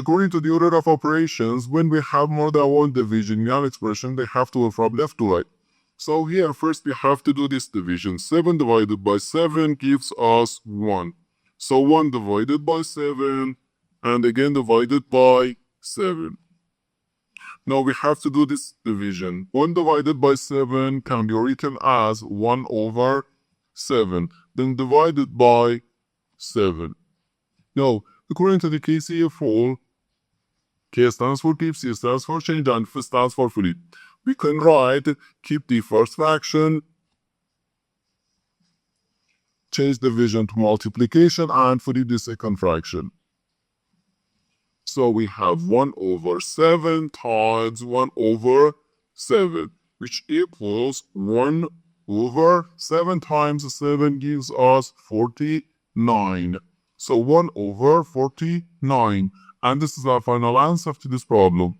According to the order of operations, when we have more than one division in an expression, they have to go from left to right. So here, first we have to do this division. 7 divided by 7 gives us 1. So 1 divided by 7, and again divided by 7. Now we have to do this division. 1 divided by 7 can be written as 1 over 7, then divided by 7. Now, according to the KCF rule, K stands for keep, C stands for change, and F stands for flip. We can write keep the first fraction, change division to multiplication, and flip the second fraction. So we have 1 over 7 times 1 over 7, which equals 1 over 7 times 7 gives us 49. So 1 over 49. And this is our final answer to this problem.